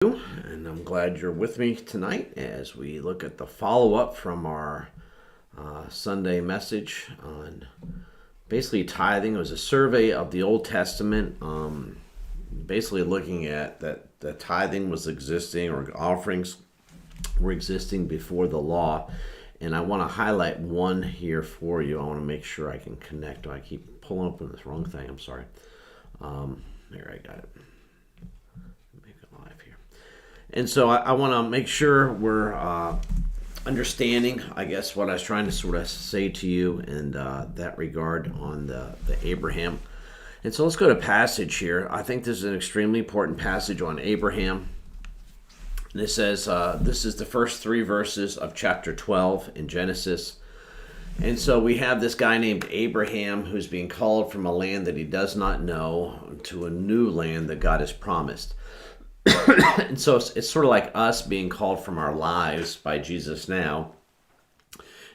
And I'm glad you're with me tonight as we look at the follow-up from our Sunday message on basically tithing. It was a survey of the Old Testament, basically looking at that the tithing was existing, or offerings were existing before the law. And I want to highlight one here for you. I want to make sure I can connect. I keep pulling up on this wrong thing. I'm sorry. There, I got it. And so I want to make sure we're understanding, I guess, what I was trying to sort of say to you in that regard on the Abraham. And so let's go to passage here. I think this is an extremely important passage on Abraham. And it says, this is the first 3 verses of chapter 12 in Genesis. And so we have this guy named Abraham who's being called from a land that he does not know to a new land that God has promised. And so it's sort of like us being called from our lives by Jesus now,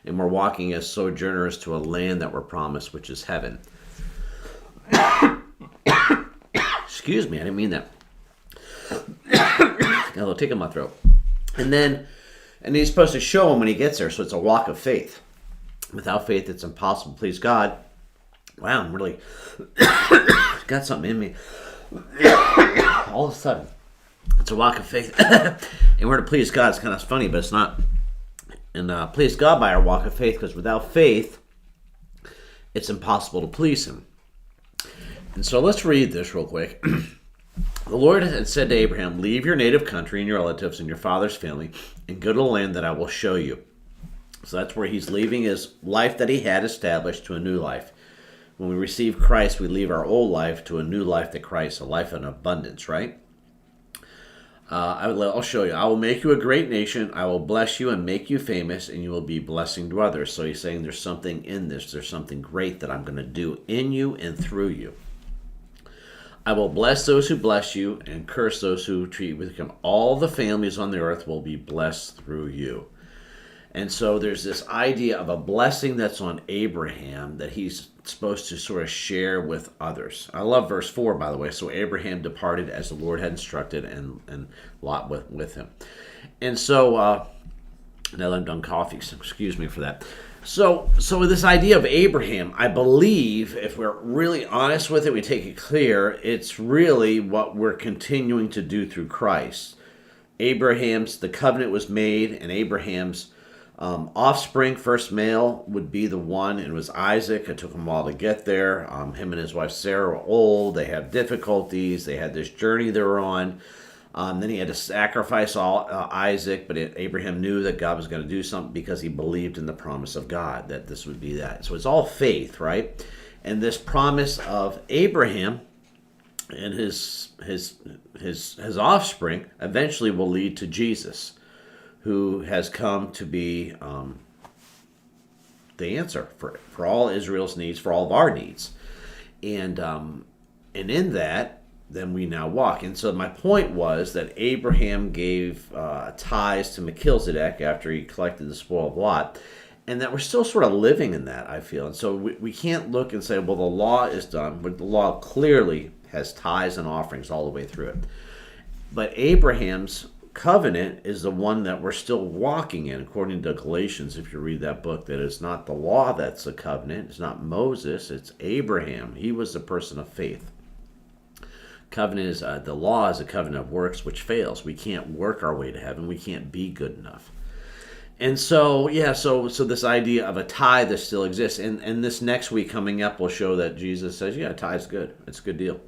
and we're walking as sojourners to a land that we're promised, which is heaven. Excuse me, I didn't mean that. Got a little tick in my throat. And he's supposed to show him when he gets there, so it's a walk of faith. Without faith, it's impossible to please God. Wow, I'm really got something in me. All of a sudden. It's a walk of faith. And we're to please God. It's kind of funny, but it's not. And please God by our walk of faith, because without faith, it's impossible to please Him. And so let's read this real quick. The Lord had said to Abraham, "Leave your native country and your relatives and your father's family and go to the land that I will show you." So that's where he's leaving his life that he had established to a new life. When we receive Christ, we leave our old life to a new life that Christ, a life in abundance, right? I'll show you. "I will make you a great nation. I will bless you and make you famous, and you will be a blessing to others." So he's saying there's something in this. There's something great that I'm going to do in you and through you. "I will bless those who bless you and curse those who treat you with contempt. All the families on the earth will be blessed through you." And so there's this idea of a blessing that's on Abraham that he's supposed to sort of share with others. I love verse 4, by the way. "So Abraham departed as the Lord had instructed, and Lot with him." And so, now that I'm done coffee, so excuse me for that. So this idea of Abraham, I believe, if we're really honest with it, we take it clear, it's really what we're continuing to do through Christ. The covenant was made, and Abraham's offspring, first male, would be the one, and it was Isaac. It took him a while to get there. Him and his wife Sarah were old. They had difficulties. They had this journey they were on. Then he had to sacrifice Isaac, but Abraham knew that God was going to do something because he believed in the promise of God, that this would be that. So it's all faith, right? And this promise of Abraham and his offspring eventually will lead to Jesus, who has come to be the answer for all Israel's needs, for all of our needs. And in that, then we now walk. And so my point was that Abraham gave tithes to Melchizedek after he collected the spoil of Lot, and that we're still sort of living in that, I feel. And so we can't look and say, well, the law is done, but the law clearly has tithes and offerings all the way through it. But Abraham's covenant is the one that we're still walking in, according to Galatians, if you read that book, that it's not the law that's the covenant, it's not Moses, it's Abraham. He was the person of faith. Covenant is, the law is a covenant of works which fails. We can't work our way to heaven. We can't be good enough. And so, so this idea of a tithe that still exists, and this next week coming up will show that Jesus says, yeah, a tithe's good. It's a good deal.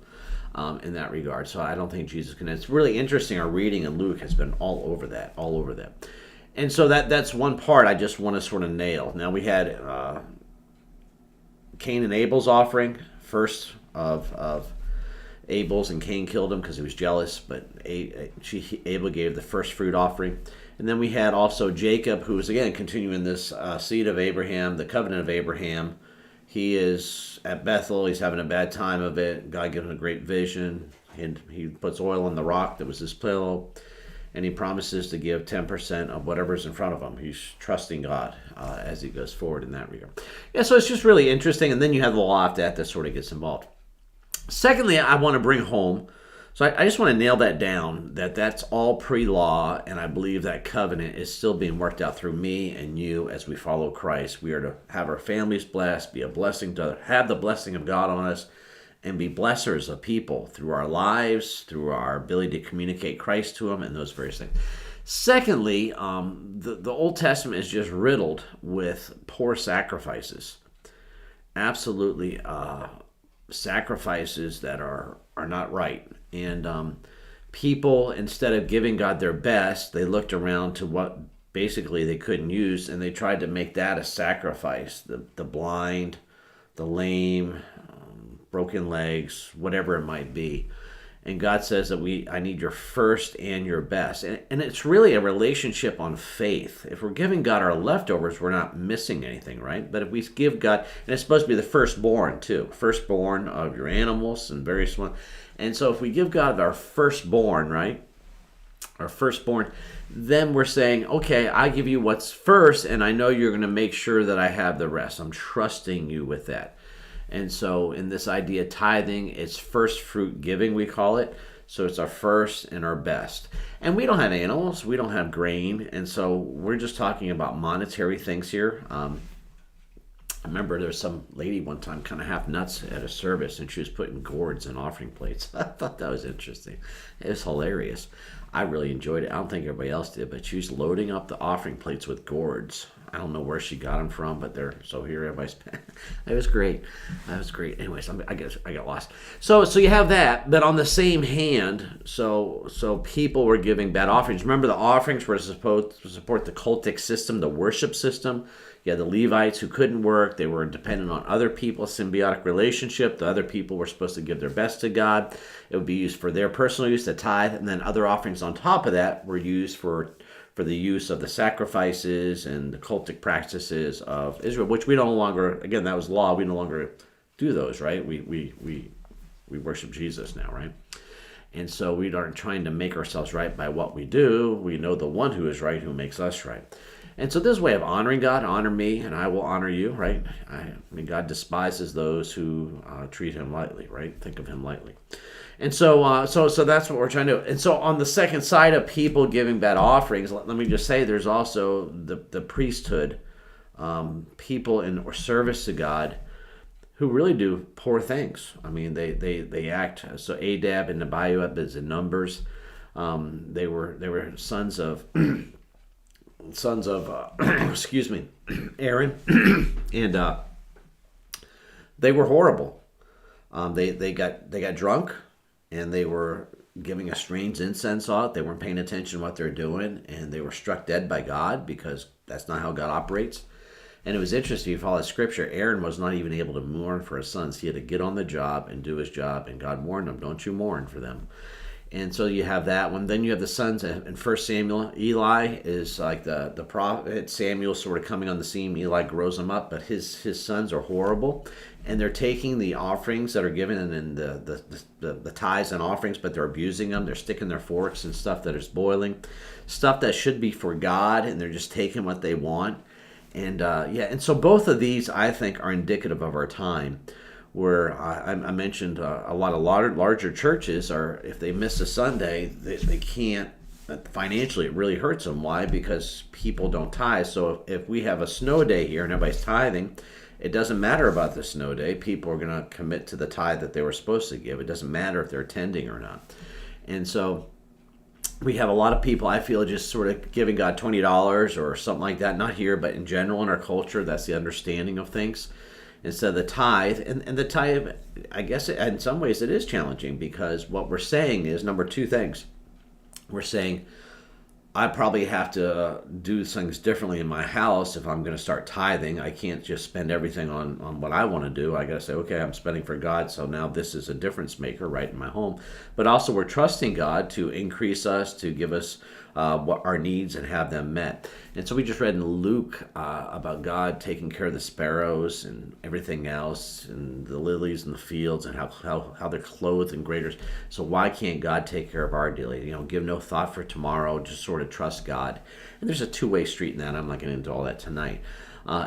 In that regard. So I don't think Jesus can. It's really interesting. Our reading in Luke has been all over that. And so that's one part I just want to sort of nail. Now we had Cain and Abel's offering, first of Abel's, and Cain killed him because he was jealous, but Abel gave the first fruit offering. And then we had also Jacob, who was again continuing this seed of Abraham, the covenant of Abraham. He is at Bethel. He's having a bad time of it. God gives him a great vision, and he puts oil on the rock that was his pillow, and he promises to give 10% of whatever's in front of him. He's trusting God as he goes forward in that regard. Yeah, so it's just really interesting, and then you have the law after that sort of gets involved. Secondly, I want to bring home So I just want to nail that down, that that's all pre-law, and I believe that covenant is still being worked out through me and you as we follow Christ. We are to have our families blessed, be a blessing to have the blessing of God on us, and be blessers of people through our lives, through our ability to communicate Christ to them, and those various things. Secondly, the Old Testament is just riddled with poor sacrifices. Absolutely, sacrifices that are not right. And people, instead of giving God their best, they looked around to what basically they couldn't use, and they tried to make that a sacrifice. The blind, the lame, broken legs, whatever it might be. And God says that I need your first and your best. And it's really a relationship on faith. If we're giving God our leftovers, we're not missing anything, right? But if we give God, and it's supposed to be the firstborn too, firstborn of your animals and various ones. And so if we give God our firstborn, right? Our firstborn, then we're saying, okay, I give you what's first, and I know you're going to make sure that I have the rest. I'm trusting you with that. And so in this idea, tithing, it's first fruit giving, we call it. So it's our first and our best. And we don't have animals. We don't have grain. And so we're just talking about monetary things here. I remember there was some lady one time kind of half nuts at a service, and she was putting gourds in offering plates. I thought that was interesting. It was hilarious. I really enjoyed it. I don't think everybody else did, but she was loading up the offering plates with gourds. I don't know where she got them from, but they're so here. Everybody's. It was great. That was great. Anyways, I guess I got lost. So you have that, but on the same hand, so people were giving bad offerings. Remember, the offerings were supposed to support the cultic system, the worship system. You had the Levites who couldn't work. They were dependent on other people, symbiotic relationship. The other people were supposed to give their best to God. It would be used for their personal use, the tithe, and then other offerings on top of that were used for the use of the sacrifices and the cultic practices of Israel, which we no longer, again, that was law. We no longer do those, right? We worship Jesus now, right? And so we aren't trying to make ourselves right by what we do. We know the one who is right, who makes us right. And so this way of honoring God, honor me, and I will honor you, right? I mean, God despises those who treat him lightly, right? Think of him lightly. And so that's what we're trying to do. And so on the second side of people giving bad offerings, let me just say there's also the priesthood, people in or service to God who really do poor things. I mean, they act. So Adab and Nebaioth is in Numbers. They were sons of excuse me, Aaron, and they were horrible. They got drunk, and they were giving a strange incense out. They weren't paying attention to what they're doing, and they were struck dead by God because that's not how God operates. And it was interesting, you follow Scripture, Aaron was not even able to mourn for his sons. He had to get on the job and do his job, and God warned him, don't you mourn for them. And so you have that one. Then you have the sons in 1 Samuel. Eli is like the prophet. Samuel sort of coming on the scene. Eli grows him up, but his sons are horrible. And they're taking the offerings that are given and the tithes and offerings, but they're abusing them. They're sticking their forks in stuff that is boiling, stuff that should be for God, and they're just taking what they want. And and so both of these, I think, are indicative of our time, where I mentioned a lot of larger churches are, if they miss a Sunday, they can't, financially it really hurts them. Why? Because people don't tithe. So if we have a snow day here and everybody's tithing, it doesn't matter about the snow day. People are going to commit to the tithe that they were supposed to give. It doesn't matter if they're attending or not. And so we have a lot of people, I feel, just sort of giving God $20 or something like that. Not here, but in general in our culture, that's the understanding of things. Instead of the tithe, and the tithe, I guess in some ways it is challenging, because what we're saying is, number two things. We're saying, I probably have to do things differently in my house if I'm going to start tithing. I can't just spend everything on what I want to do. I got to say, okay, I'm spending for God, so now this is a difference maker right in my home. But also we're trusting God to increase us, to give us what our needs and have them met. And so we just read in Luke about God taking care of the sparrows and everything else, and the lilies in the fields, and how they're clothed in greater. So why can't God take care of our daily? Give no thought for tomorrow, just sort of trust God. And there's a two-way street in that. I'm not getting into all that tonight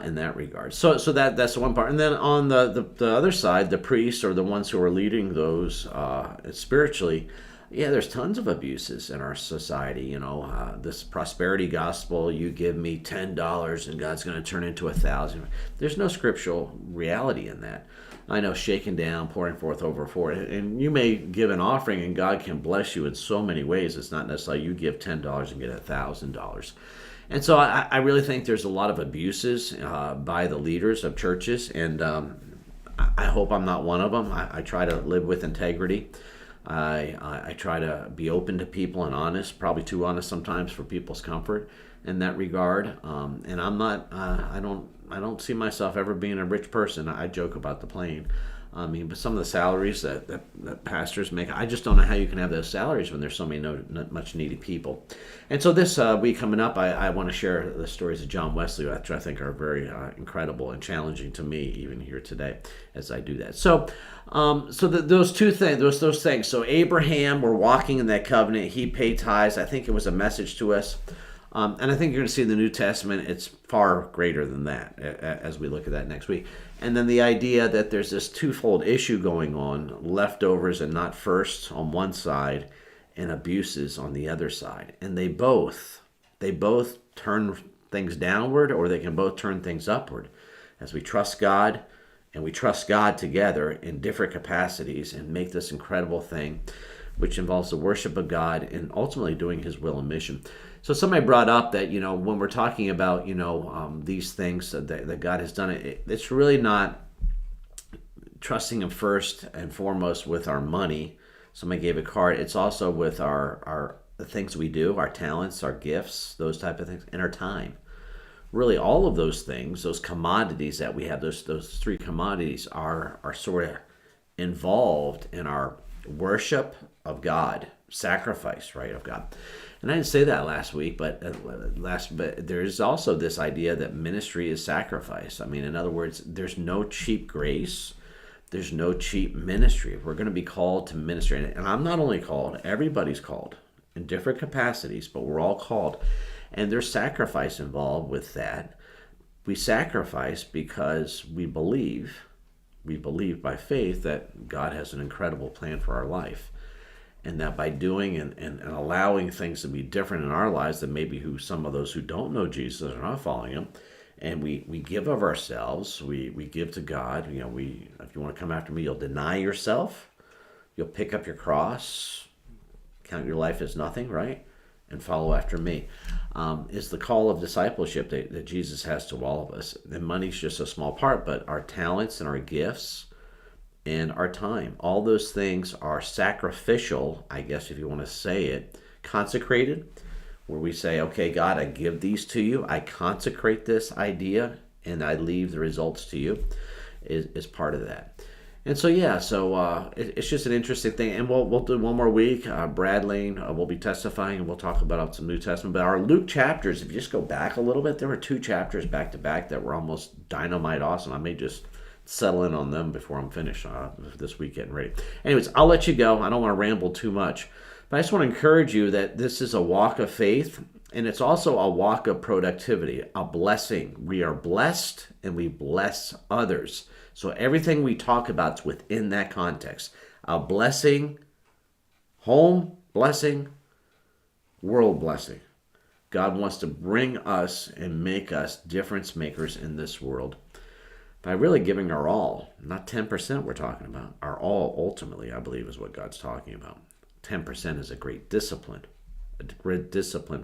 in that regard. So that's the one part. And then on the other side, the priests, or the ones who are leading those spiritually, Yeah, there's tons of abuses in our society. This prosperity gospel, you give me $10 and God's going to turn into 1,000. There's no scriptural reality in that. I know shaking down, pouring forth, over and you may give an offering and God can bless you in so many ways. It's not necessarily you give $10 and get $1,000. And so I really think there's a lot of abuses by the leaders of churches, and I hope I'm not one of them. I try to live with integrity. I try to be open to people and honest, probably too honest sometimes for people's comfort in that regard. And I'm not, I don't see myself ever being a rich person. I joke about the plane. I mean, but some of the salaries that pastors make, I just don't know how you can have those salaries when there's so many not much needy people. And so this week coming up, I want to share the stories of John Wesley, which I think are very incredible and challenging to me even here today as I do that. So, those two things, those things. So Abraham, we're walking in that covenant. He paid tithes. I think it was a message to us. And I think you're going to see in the New Testament, it's far greater than that as we look at that next week. And then the idea that there's this twofold issue going on, leftovers and not first on one side, and abuses on the other side. And they both turn things downward, or they can both turn things upward as we trust God, and we trust God together in different capacities and make this incredible thing, which involves the worship of God and ultimately doing His will and mission. So somebody brought up that, when we're talking about, these things that God has done, it's really not trusting Him first and foremost with our money. Somebody gave a card. It's also with the things we do, our talents, our gifts, those type of things, and our time. Really, all of those things, those commodities that we have, those three commodities are sort of involved in our worship of God, sacrifice, right, of God. And I didn't say that last week, but there's also this idea that ministry is sacrifice. I mean, in other words, there's no cheap grace. There's no cheap ministry. We're going to be called to ministry. And I'm not only called, everybody's called in different capacities, but we're all called. And there's sacrifice involved with that. We sacrifice because we believe by faith that God has an incredible plan for our life. And that by doing and allowing things to be different in our lives than maybe some of those who don't know Jesus are not following Him, and we give of ourselves, we give to God. If you want to come after me, you'll deny yourself, you'll pick up your cross, count your life as nothing, right, and follow after me. Is the call of discipleship that Jesus has to all of us. And money's just a small part, but our talents and our gifts and our time, all those things are sacrificial, I guess if you want to say it, consecrated, where we say, okay, God, I give these to you, I consecrate this idea, and I leave the results to you, is part of that. And so, it's just an interesting thing. And we'll do one more week. Brad Lane will be testifying, and we'll talk about some New Testament. But our Luke chapters, if you just go back a little bit, there were 2 chapters back to back that were almost dynamite awesome. I may just settle in on them before I'm finished this week getting ready. Anyways, I'll let you go. I don't want to ramble too much. But I just want to encourage you that this is a walk of faith, and it's also a walk of productivity, a blessing. We are blessed, and we bless others. So everything we talk about is within that context. A blessing, home blessing, world blessing. God wants to bring us and make us difference makers in this world by really giving our all. Not 10% we're talking about. Our all, ultimately, I believe, is what God's talking about. 10% is a great discipline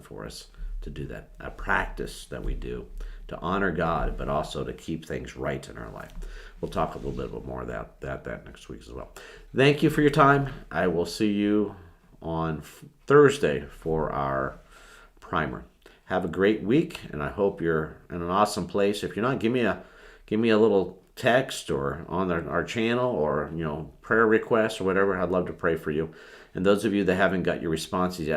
for us to do that. A practice that we do to honor God, but also to keep things right in our life. We'll talk a little bit more about that next week as well. Thank you for your time. I will see you on Thursday for our primer. Have a great week, and I hope you're in an awesome place. If you're not, give me a little text or on our channel, or prayer requests or whatever. I'd love to pray for you. And those of you that haven't got your responses yet,